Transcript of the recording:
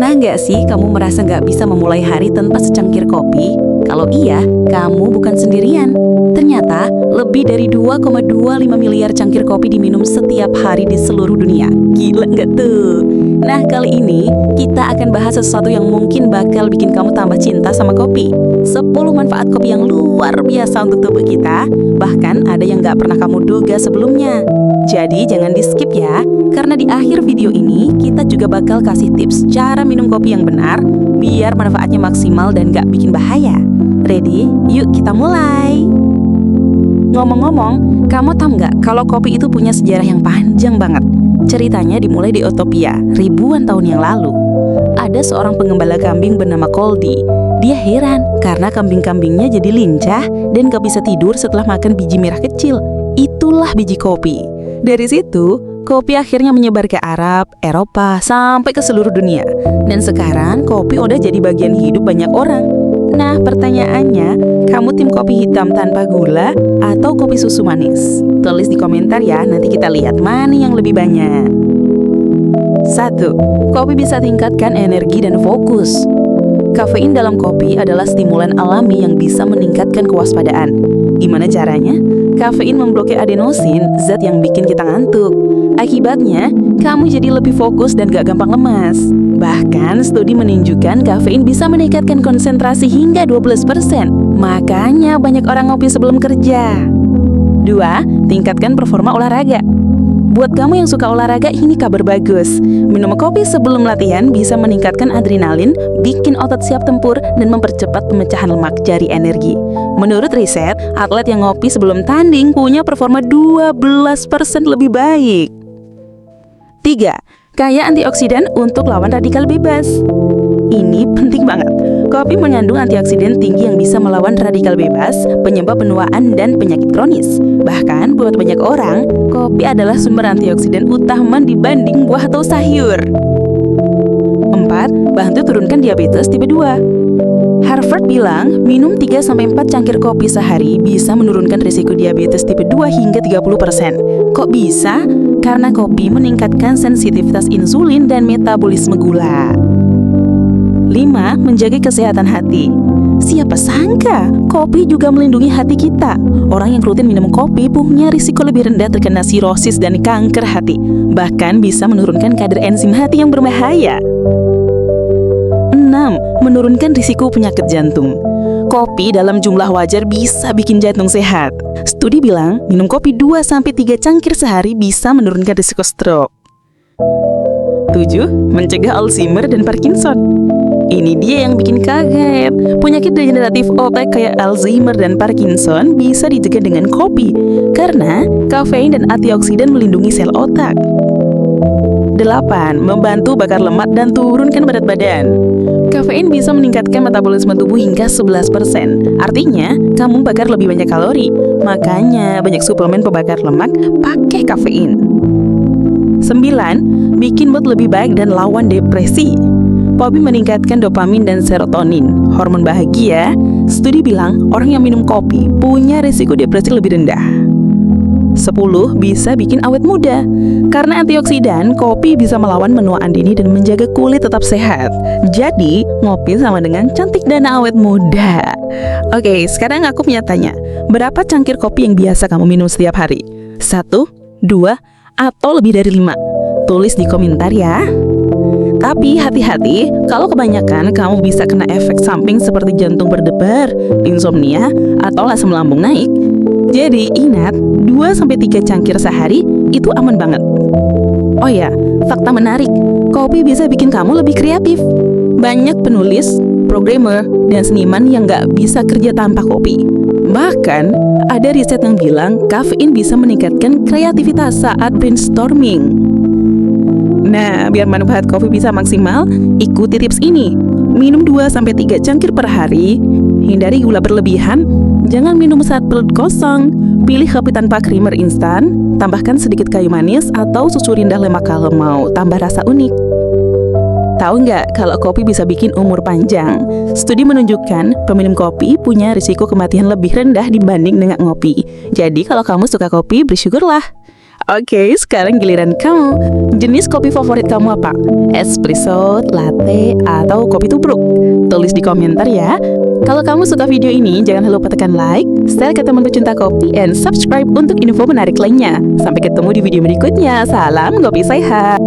Pernah nggak sih kamu merasa nggak bisa memulai hari tanpa secangkir kopi? Kalau iya, kamu bukan sendirian. Ternyata, lebih dari 2,25 miliar cangkir kopi diminum setiap hari di seluruh dunia. Gila nggak tuh? Nah, kali ini kita akan bahas sesuatu yang mungkin bakal bikin kamu tambah cinta sama kopi. 10 manfaat kopi yang luar biasa untuk tubuh kita, bahkan ada yang nggak pernah kamu duga sebelumnya. Jadi jangan di-skip ya, karena di akhir video ini kita juga bakal kasih tips cara minum kopi yang benar, biar manfaatnya maksimal dan nggak bikin bahaya. Ready? Yuk kita mulai! Ngomong-ngomong, kamu tahu nggak kalau kopi itu punya sejarah yang panjang banget? Ceritanya dimulai di Ethiopia, ribuan tahun yang lalu. Ada seorang pengembala kambing bernama Koldi. Dia heran karena kambing-kambingnya jadi lincah dan gak bisa tidur setelah makan biji merah kecil. Itulah biji kopi. Dari situ, kopi akhirnya menyebar ke Arab, Eropa, sampai ke seluruh dunia. Dan sekarang, kopi udah jadi bagian hidup banyak orang. Nah, pertanyaannya, kamu tim kopi hitam tanpa gula atau kopi susu manis? Tulis di komentar ya, nanti kita lihat mana yang lebih banyak. 1. Kopi bisa tingkatkan energi dan fokus. Kafein dalam kopi adalah stimulan alami yang bisa meningkatkan kewaspadaan. Gimana caranya? Kafein memblokir adenosin, zat yang bikin kita ngantuk. Akibatnya, kamu jadi lebih fokus dan gak gampang lemas. Bahkan, studi menunjukkan kafein bisa meningkatkan konsentrasi hingga 12%. Makanya banyak orang ngopi sebelum kerja. 2. Tingkatkan performa olahraga. Buat kamu yang suka olahraga, ini kabar bagus. Minum kopi sebelum latihan bisa meningkatkan adrenalin, bikin otot siap tempur, dan mempercepat pemecahan lemak jadi energi. Menurut riset, atlet yang ngopi sebelum tanding punya performa 12% lebih baik. 3. Kaya antioksidan untuk lawan radikal bebas. Ini penting banget. Kopi mengandung antioksidan tinggi yang bisa melawan radikal bebas, penyebab penuaan dan penyakit kronis. Bahkan buat banyak orang, kopi adalah sumber antioksidan utama dibanding buah atau sayur. 4. Bantu turunkan diabetes tipe 2. Harvard bilang, minum 3-4 cangkir kopi sehari bisa menurunkan risiko diabetes tipe 2 hingga 30%. Kok bisa? Karena kopi meningkatkan sensitivitas insulin dan metabolisme gula. 5. Menjaga kesehatan hati. Siapa sangka, kopi juga melindungi hati kita. Orang yang rutin minum kopi punya risiko lebih rendah terkena sirosis dan kanker hati. Bahkan bisa menurunkan kadar enzim hati yang berbahaya. 6. Menurunkan risiko penyakit jantung. Kopi dalam jumlah wajar bisa bikin jantung sehat. Studi bilang, minum kopi 2-3 cangkir sehari bisa menurunkan risiko stroke. 7. Mencegah Alzheimer dan Parkinson. Ini dia yang bikin kaget. Penyakit degeneratif otak kayak Alzheimer dan Parkinson bisa dicegah dengan kopi karena kafein dan antioksidan melindungi sel otak. 8. Membantu bakar lemak dan turunkan berat badan. Kafein bisa meningkatkan metabolisme tubuh hingga 11%. Artinya, kamu bakar lebih banyak kalori. Makanya, banyak suplemen pembakar lemak pakai kafein. 9. Bikin mood lebih baik dan lawan depresi. Kopi meningkatkan dopamin dan serotonin, hormon bahagia. Studi bilang, orang yang minum kopi punya risiko depresi lebih rendah. 10. Bisa bikin awet muda. Karena antioksidan, kopi bisa melawan menuaan dini dan menjaga kulit tetap sehat. Jadi, ngopi sama dengan cantik dan awet muda. Oke, sekarang aku punya tanya. Berapa cangkir kopi yang biasa kamu minum setiap hari? 1, 2, atau lebih dari 5? Tulis di komentar ya. Tapi hati-hati, kalau kebanyakan kamu bisa kena efek samping seperti jantung berdebar, insomnia, atau asam lambung naik. Jadi ingat, 2-3 cangkir sehari itu aman banget. Oh ya, fakta menarik, kopi bisa bikin kamu lebih kreatif. Banyak penulis, programmer, dan seniman yang gak bisa kerja tanpa kopi. Bahkan, ada riset yang bilang kafein bisa meningkatkan kreativitas saat brainstorming. Nah, biar manfaat kopi bisa maksimal, ikuti tips ini. Minum 2-3 cangkir per hari, hindari gula berlebihan, jangan minum saat perut kosong, pilih kopi tanpa creamer instan, tambahkan sedikit kayu manis atau susu rendah lemak kalau mau tambah rasa unik. Tahu nggak kalau kopi bisa bikin umur panjang? Studi menunjukkan peminum kopi punya risiko kematian lebih rendah dibanding dengan ngopi. Jadi kalau kamu suka kopi, bersyukurlah. Oke, sekarang giliran kamu. Jenis kopi favorit kamu apa? Espresso, latte, atau kopi tubruk? Tulis di komentar ya. Kalau kamu suka video ini, jangan lupa tekan like, share ke teman pecinta kopi, and subscribe untuk info menarik lainnya. Sampai ketemu di video berikutnya. Salam ngopi sehat.